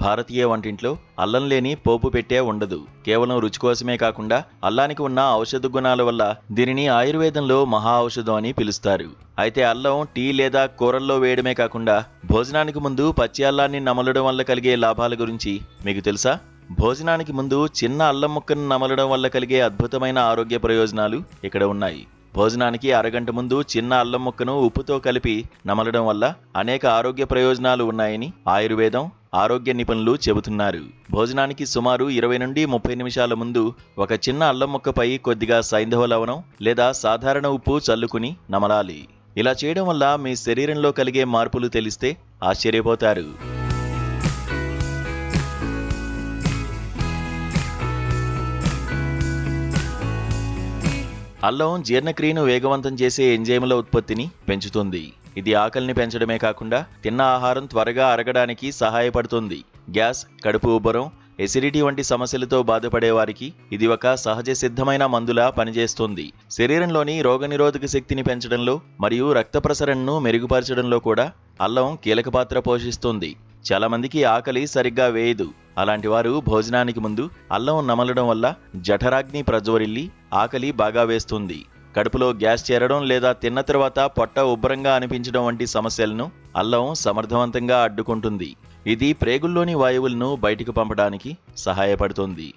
భారతీయ వంటింట్లో అల్లం లేని పోపు పెట్టే ఉండదు. కేవలం రుచి కోసమే కాకుండా అల్లానికి ఉన్న ఔషధ గుణాల వల్ల దీనిని ఆయుర్వేదంలో మహా ఔషధం అని పిలుస్తారు. అయితే అల్లం టీ లేదా కూరల్లో వేయడమే కాకుండా భోజనానికి ముందు పచ్చి అల్లాన్ని నమలడం వల్ల కలిగే లాభాల గురించి మీకు తెలుసా? భోజనానికి ముందు చిన్న అల్లం ముక్కను నమలడం వల్ల కలిగే అద్భుతమైన ఆరోగ్య ప్రయోజనాలు ఇక్కడ ఉన్నాయి. భోజనానికి అరగంట ముందు చిన్న అల్లం ముక్కను ఉప్పుతో కలిపి నమలడం వల్ల అనేక ఆరోగ్య ప్రయోజనాలు ఉన్నాయని ఆయుర్వేదం, ఆరోగ్య నిపుణులు చెబుతున్నారు. భోజనానికి సుమారు 20 నుండి 30 నిమిషాల ముందు ఒక చిన్న అల్లం ముక్కపై కొద్దిగా సైంధవ లవణం లేదా సాధారణ ఉప్పు చల్లుకుని నమలాలి. ఇలా చేయడం వల్ల మీ శరీరంలో కలిగే మార్పులు తెలిస్తే ఆశ్చర్యపోతారు. అల్లం జీర్ణక్రియను వేగవంతం చేసే ఎంజైముల ఉత్పత్తిని పెంచుతుంది. ఇది ఆకలిని పెంచడమే కాకుండా తిన్న ఆహారం త్వరగా అరగడానికి సహాయపడుతుంది. గ్యాస్, కడుపు ఉబ్బరం, ఎసిడిటీ వంటి సమస్యలతో బాధపడే వారికి ఇది ఒక సహజ సిద్ధమైన మందులా పనిచేస్తుంది. శరీరంలోని రోగనిరోధక శక్తిని పెంచడంలో మరియు రక్త ప్రసరణను మెరుగుపరచడంలో కూడా అల్లం కీలక పాత్ర పోషిస్తుంది. చాలా మందికి ఆకలి సరిగ్గా వేయదు. అలాంటి వారు భోజనానికి ముందు అల్లం నమలడం వల్ల జఠరాగ్ని ప్రజ్వరిల్లి ఆకలి బాగా వేస్తుంది. కడుపులో గ్యాస్ చేరడం లేదా తిన్న తర్వాత పొట్ట ఉబ్బరంగా అనిపించడం వంటి సమస్యలను అల్లం సమర్థవంతంగా అడ్డుకుంటుంది. ఇది ప్రేగుల్లోని వాయువులను బయటకు పంపడానికి సహాయపడుతుంది.